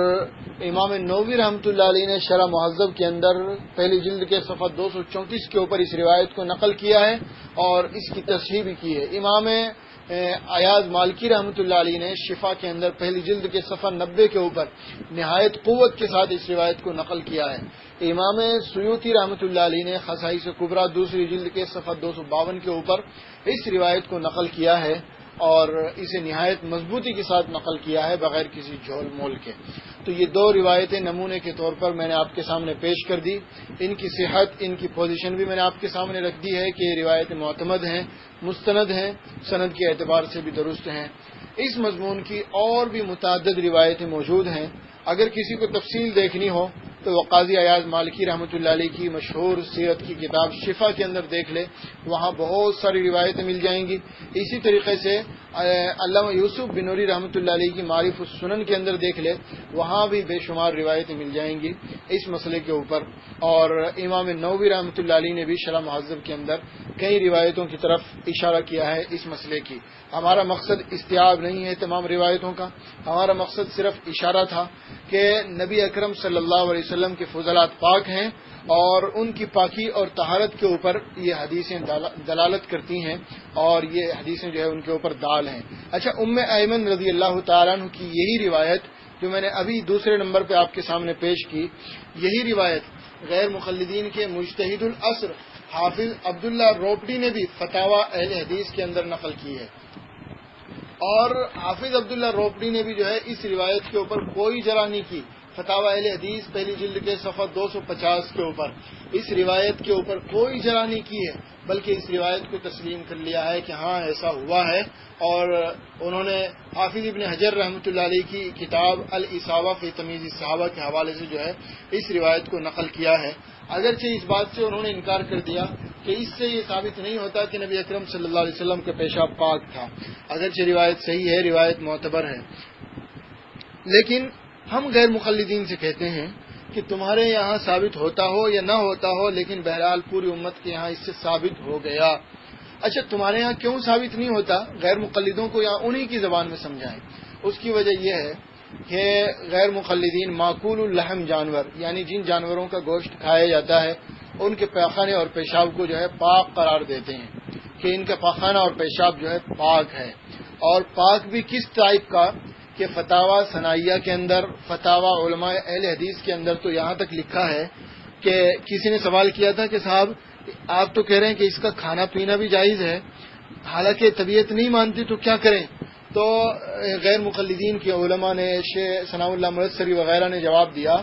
امام نووی رحمۃ اللہ علیہ نے شرح مہذب کے اندر پہلی جلد کے صفحہ 234 کے اوپر اس روایت کو نقل کیا ہے اور اس کی تصحیح بھی کی ہے۔ امام ایاز مالکی رحمۃ اللہ علیہ نے شفا کے اندر پہلی جلد کے صفحہ 90 کے اوپر نہایت قوت کے ساتھ اس روایت کو نقل کیا ہے۔ امام سیوطی رحمۃ اللہ علیہ نے خصائص کبریٰ دوسری جلد کے صفحہ 252 کے اوپر اس روایت کو نقل کیا ہے اور اسے نہایت مضبوطی کے ساتھ نقل کیا ہے بغیر کسی جھول مول کے۔ تو یہ دو روایتیں نمونے کے طور پر میں نے آپ کے سامنے پیش کر دی۔ ان کی صحت، ان کی پوزیشن بھی میں نے آپ کے سامنے رکھ دی ہے کہ یہ روایتیں معتمد ہیں، مستند ہیں، سند کے اعتبار سے بھی درست ہیں۔ اس مضمون کی اور بھی متعدد روایتیں موجود ہیں۔ اگر کسی کو تفصیل دیکھنی ہو تو وہ قاضی ایاز مالکی رحمۃ اللہ علیہ کی مشہور سیرت کی کتاب شفا کے اندر دیکھ لے، وہاں بہت ساری روایتیں مل جائیں گی۔ اسی طریقے سے علامہ یوسف بنوری رحمۃ اللہ علیہ کی معارف السنن کے اندر دیکھ لے، وہاں بھی بے شمار روایتیں مل جائیں گی اس مسئلے کے اوپر۔ اور امام نووی رحمۃ اللہ علیہ نے بھی شرح مہذب کے اندر کئی روایتوں کی طرف اشارہ کیا ہے اس مسئلے کی۔ ہمارا مقصد استیاب نہیں ہے تمام روایتوں کا، ہمارا مقصد صرف اشارہ تھا کہ نبی اکرم صلی اللہ علیہ وسلم کے فضلات پاک ہیں اور ان کی پاکی اور طہارت کے اوپر یہ حدیثیں دلالت کرتی ہیں اور یہ حدیثیں جو ہے ان کے اوپر دال ہیں۔ اچھا، ام ایمن رضی اللہ تعالیٰ عنہ کی یہی روایت جو میں نے ابھی دوسرے نمبر پہ آپ کے سامنے پیش کی، یہی روایت غیر مقلدین کے مجتہد العصر حافظ عبداللہ روپڑی نے بھی فتاوی اہل حدیث کے اندر نقل کی ہے، اور حافظ عبداللہ روپڑی نے بھی جو ہے اس روایت کے اوپر کوئی جرح نہیں کی۔ فتاوی اہل حدیث پہلی جلد کے صفحہ 250 کے اوپر اس روایت کے اوپر کوئی جرح نہیں کی ہے، بلکہ اس روایت کو تسلیم کر لیا ہے کہ ہاں ایسا ہوا ہے، اور انہوں نے حافظ ابن حجر رحمۃ اللہ علیہ کی کتاب الاصابہ فی تمیز الصحابہ کے حوالے سے جو ہے اس روایت کو نقل کیا ہے۔ اگرچہ اس بات سے انہوں نے انکار کر دیا کہ اس سے یہ ثابت نہیں ہوتا کہ نبی اکرم صلی اللہ علیہ وسلم کا پیشاب پاک تھا، اگرچہ روایت صحیح ہے، روایت معتبر ہے، لیکن ہم غیر مقلدین سے کہتے ہیں کہ تمہارے یہاں ثابت ہوتا ہو یا نہ ہوتا ہو، لیکن بہرحال پوری امت کے یہاں اس سے ثابت ہو گیا۔ اچھا، تمہارے یہاں کیوں ثابت نہیں ہوتا؟ غیر مقلدوں کو یہاں انہی کی زبان میں سمجھائیں۔ اس کی وجہ یہ ہے کہ غیر مقلدین معقول اللحم جانور، یعنی جن جانوروں کا گوشت کھایا جاتا ہے، ان کے پیخانے اور پیشاب کو جو ہے پاک قرار دیتے ہیں کہ ان کا پاخانہ اور پیشاب جو ہے پاک ہے، اور پاک بھی کس ٹائپ کا کہ فتاوی ثنائیہ کے اندر، فتاوی علماء اہل حدیث کے اندر تو یہاں تک لکھا ہے کہ کسی نے سوال کیا تھا کہ صاحب آپ تو کہہ رہے ہیں کہ اس کا کھانا پینا بھی جائز ہے، حالانکہ طبیعت نہیں مانتی تو کیا کریں؟ تو غیر مقلدین کے علماء نے، شیخ ثناء اللہ مرسری وغیرہ نے جواب دیا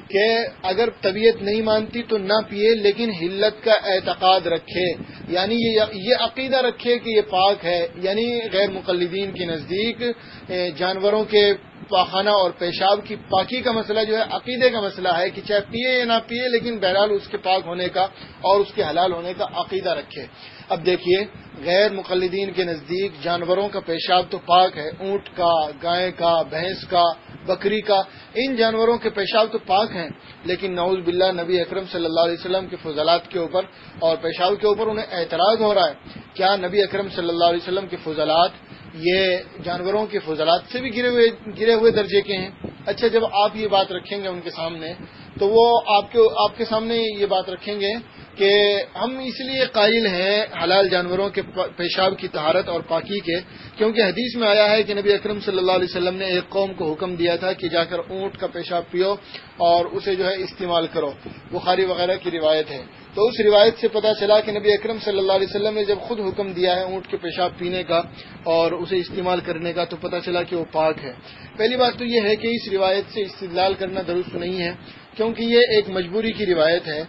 کہ اگر طبیعت نہیں مانتی تو نہ پیے، لیکن حلت کا اعتقاد رکھے، یعنی یہ عقیدہ رکھے کہ یہ پاک ہے۔ یعنی غیر مقلدین کے نزدیک جانوروں کے پاخانہ اور پیشاب کی پاکی کا مسئلہ جو ہے عقیدے کا مسئلہ ہے کہ چاہے پیے یا نہ پیے، لیکن بہرحال اس کے پاک ہونے کا اور اس کے حلال ہونے کا عقیدہ رکھے۔ اب دیکھیے، غیر مقلدین کے نزدیک جانوروں کا پیشاب تو پاک ہے، اونٹ کا، گائے کا، بھینس کا، بکری کا، ان جانوروں کے پیشاب تو پاک ہیں، لیکن نعوذ باللہ نبی اکرم صلی اللہ علیہ وسلم کے فضلات کے اوپر اور پیشاب کے اوپر انہیں اعتراض ہو رہا ہے۔ کیا نبی اکرم صلی اللہ علیہ وسلم کے فضلات یہ جانوروں کے فضلات سے بھی گرے ہوئے درجے کے ہیں؟ اچھا، جب آپ یہ بات رکھیں گے ان کے سامنے تو وہ آپ کے سامنے یہ بات رکھیں گے کہ ہم اس لیے قائل ہیں حلال جانوروں کے پیشاب کی طہارت اور پاکی کے، کیونکہ حدیث میں آیا ہے کہ نبی اکرم صلی اللہ علیہ وسلم نے ایک قوم کو حکم دیا تھا کہ جا کر اونٹ کا پیشاب پیو اور اسے جو ہے استعمال کرو، بخاری وغیرہ کی روایت ہے۔ تو اس روایت سے پتہ چلا کہ نبی اکرم صلی اللہ علیہ وسلم نے جب خود حکم دیا ہے اونٹ کے پیشاب پینے کا اور اسے استعمال کرنے کا، تو پتہ چلا کہ وہ پاک ہے۔ پہلی بات تو یہ ہے کہ اس روایت سے استدلال کرنا درست نہیں ہے، کیونکہ یہ ایک مجبوری کی روایت ہے،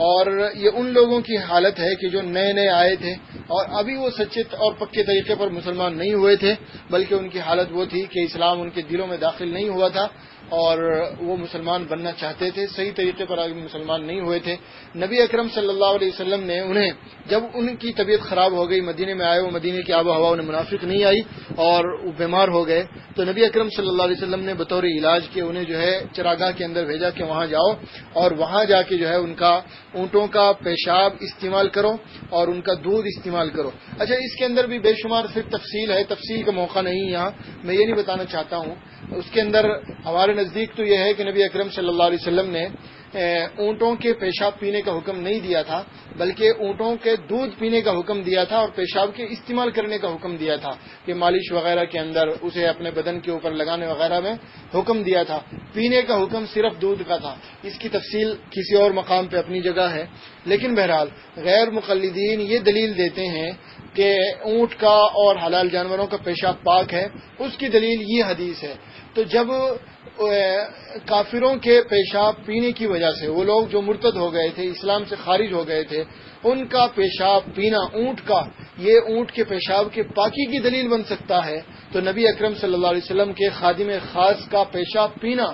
اور یہ ان لوگوں کی حالت ہے کہ جو نئے آئے تھے اور ابھی وہ سچے اور پکے طریقے پر مسلمان نہیں ہوئے تھے، بلکہ ان کی حالت وہ تھی کہ اسلام ان کے دلوں میں داخل نہیں ہوا تھا اور وہ مسلمان بننا چاہتے تھے، صحیح طریقے پر آگے مسلمان نہیں ہوئے تھے۔ نبی اکرم صلی اللہ علیہ وسلم نے انہیں، جب ان کی طبیعت خراب ہو گئی، مدینے میں آئے، وہ مدینے کی آب و ہوا انہیں منافق نہیں آئی اور وہ بیمار ہو گئے، تو نبی اکرم صلی اللہ علیہ وسلم نے بطور علاج کے انہیں جو ہے چراگاہ کے اندر بھیجا کہ وہاں جاؤ اور وہاں جا کے جو ہے ان کا اونٹوں کا پیشاب استعمال کرو اور ان کا دودھ استعمال کرو۔ اچھا، اس کے اندر بھی بے شمار پھر تفصیل ہے، تفصیل کا موقع نہیں یہاں، میں یہ نہیں بتانا چاہتا ہوں. اس کے اندر ہمارے نزدیک تو یہ ہے کہ نبی اکرم صلی اللہ علیہ وسلم نے اونٹوں کے پیشاب پینے کا حکم نہیں دیا تھا، بلکہ اونٹوں کے دودھ پینے کا حکم دیا تھا اور پیشاب کے استعمال کرنے کا حکم دیا تھا کہ مالش وغیرہ کے اندر اسے اپنے بدن کے اوپر لگانے وغیرہ میں حکم دیا تھا. پینے کا حکم صرف دودھ کا تھا. اس کی تفصیل کسی اور مقام پہ اپنی جگہ ہے، لیکن بہرحال غیر مقلدین یہ دلیل دیتے ہیں کہ اونٹ کا اور حلال جانوروں کا پیشاب پاک ہے. اس کی دلیل یہ حدیث ہے. تو جب کافروں کے پیشاب پینے کی وجہ سے وہ لوگ جو مرتد ہو گئے تھے، اسلام سے خارج ہو گئے تھے، ان کا پیشاب پینا اونٹ کا، یہ اونٹ کے پیشاب کے پاکی کی دلیل بن سکتا ہے، تو نبی اکرم صلی اللہ علیہ وسلم کے خادم خاص کا پیشاب پینا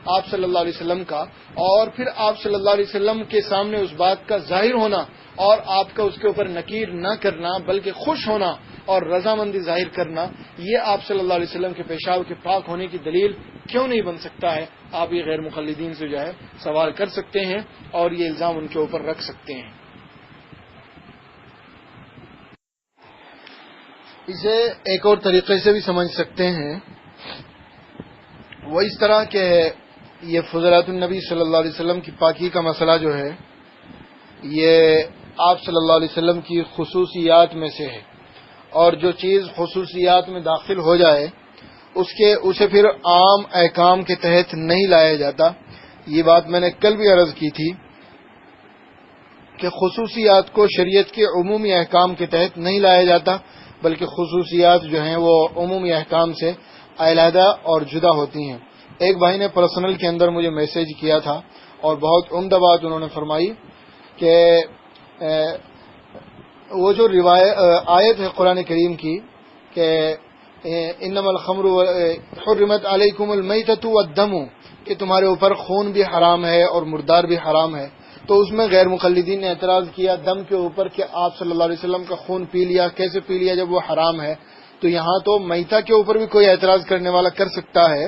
آپ صلی اللہ علیہ وسلم کا، اور پھر آپ صلی اللہ علیہ وسلم کے سامنے اس بات کا ظاہر ہونا اور آپ کا اس کے اوپر نکیر نہ کرنا بلکہ خوش ہونا اور رضامندی ظاہر کرنا، یہ آپ صلی اللہ علیہ وسلم کے پیشاب کے پاک ہونے کی دلیل کیوں نہیں بن سکتا ہے؟ آپ یہ غیر مقلدین سے جو ہے سوال کر سکتے ہیں اور یہ الزام ان کے اوپر رکھ سکتے ہیں. اسے ایک اور طریقے سے بھی سمجھ سکتے ہیں، وہ اس طرح کہ یہ فضلات النبی صلی اللہ علیہ وسلم کی پاکی کا مسئلہ جو ہے یہ آپ صلی اللہ علیہ وسلم کی خصوصیات میں سے ہے، اور جو چیز خصوصیات میں داخل ہو جائے اسے پھر عام احکام کے تحت نہیں لایا جاتا. یہ بات میں نے کل بھی عرض کی تھی کہ خصوصیات کو شریعت کے عمومی احکام کے تحت نہیں لایا جاتا، بلکہ خصوصیات جو ہیں وہ عمومی احکام سے علیحدہ اور جدا ہوتی ہیں. ایک بھائی نے پرسنل کے اندر مجھے میسج کیا تھا اور بہت عمدہ بات انہوں نے فرمائی کہ وہ جو آیت ہے قرآن کریم کی کہ انما الخمر حرمت علیکم المیتۃ والدم، کہ تمہارے اوپر خون بھی حرام ہے اور مردار بھی حرام ہے، تو اس میں غیر مقلدین نے اعتراض کیا دم کے اوپر کہ آپ صلی اللہ علیہ وسلم کا خون پی لیا، کیسے پی لیا جب وہ حرام ہے؟ تو یہاں تو میتہ کے اوپر بھی کوئی اعتراض کرنے والا کر سکتا ہے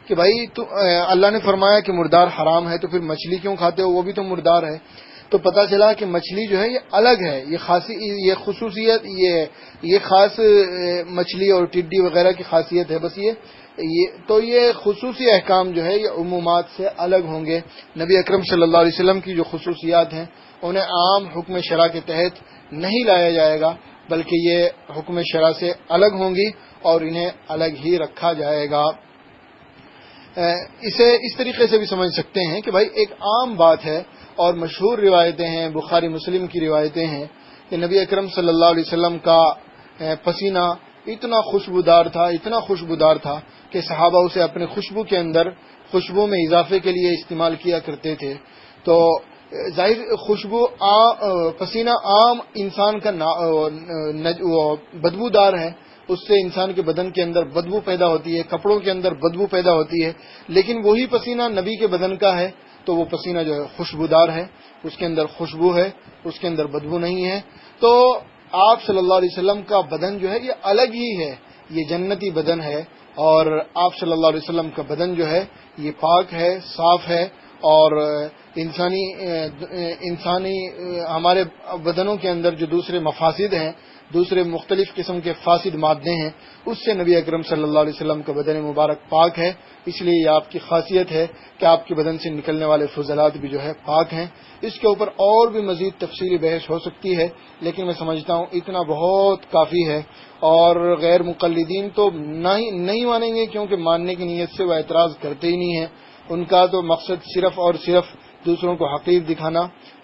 کہ بھائی تو اللہ نے فرمایا کہ مردار حرام ہے، تو پھر مچھلی کیوں کھاتے ہو؟ وہ بھی تو مردار ہے. تو پتہ چلا کہ مچھلی جو ہے یہ الگ ہے، یہ خصوصیت یہ خاص مچھلی اور ٹڈی وغیرہ کی خاصیت ہے. بس تو یہ خصوصی احکام جو ہے یہ عمومات سے الگ ہوں گے. نبی اکرم صلی اللہ علیہ وسلم کی جو خصوصیات ہیں انہیں عام حکم شرع کے تحت نہیں لایا جائے گا، بلکہ یہ حکم شرع سے الگ ہوں گی اور انہیں الگ ہی رکھا جائے گا. اسے اس طریقے سے بھی سمجھ سکتے ہیں کہ بھائی ایک عام بات ہے اور مشہور روایتیں ہیں، بخاری مسلم کی روایتیں ہیں کہ نبی اکرم صلی اللہ علیہ وسلم کا پسینہ اتنا خوشبودار تھا کہ صحابہ اسے اپنے خوشبو میں اضافے کے لیے استعمال کیا کرتے تھے. تو ظاہر پسینہ عام انسان کا بدبودار ہے، اس سے انسان کے بدن کے اندر بدبو پیدا ہوتی ہے، کپڑوں کے اندر بدبو پیدا ہوتی ہے، لیکن وہی پسینہ نبی کے بدن کا ہے تو وہ پسینہ جو ہے خوشبودار ہے، اس کے اندر خوشبو ہے، اس کے اندر بدبو نہیں ہے. تو آپ صلی اللہ علیہ وسلم کا بدن جو ہے یہ الگ ہی ہے، یہ جنتی بدن ہے، اور آپ صلی اللہ علیہ وسلم کا بدن جو ہے یہ پاک ہے، صاف ہے، اور انسانی ہمارے بدنوں کے اندر جو دوسرے مفاسد ہیں، دوسرے مختلف قسم کے فاسد مادے ہیں، اس سے نبی اکرم صلی اللہ علیہ وسلم کا بدن مبارک پاک ہے. اس لیے یہ آپ کی خاصیت ہے کہ آپ کے بدن سے نکلنے والے فضلات بھی جو ہے پاک ہیں. اس کے اوپر اور بھی مزید تفصیلی بحث ہو سکتی ہے، لیکن میں سمجھتا ہوں اتنا بہت کافی ہے. اور غیر مقلدین تو نہیں مانیں گے، کیونکہ ماننے کی نیت سے وہ اعتراض کرتے ہی نہیں ہیں. ان کا تو مقصد صرف اور صرف دوسروں کو حقیر دکھانا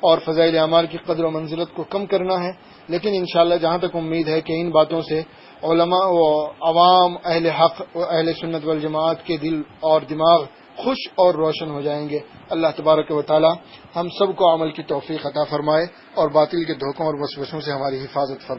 اور فضائل اعمال کی قدر و منزلت کو کم کرنا ہے. لیکن انشاءاللہ جہاں تک امید ہے کہ ان باتوں سے علماء و عوام، اہل حق و اہل سنت والجماعت کے دل اور دماغ خوش اور روشن ہو جائیں گے. اللہ تبارک و تعالی ہم سب کو عمل کی توفیق عطا فرمائے اور باطل کے دھوکوں اور وسوسوں سے ہماری حفاظت فرمائے.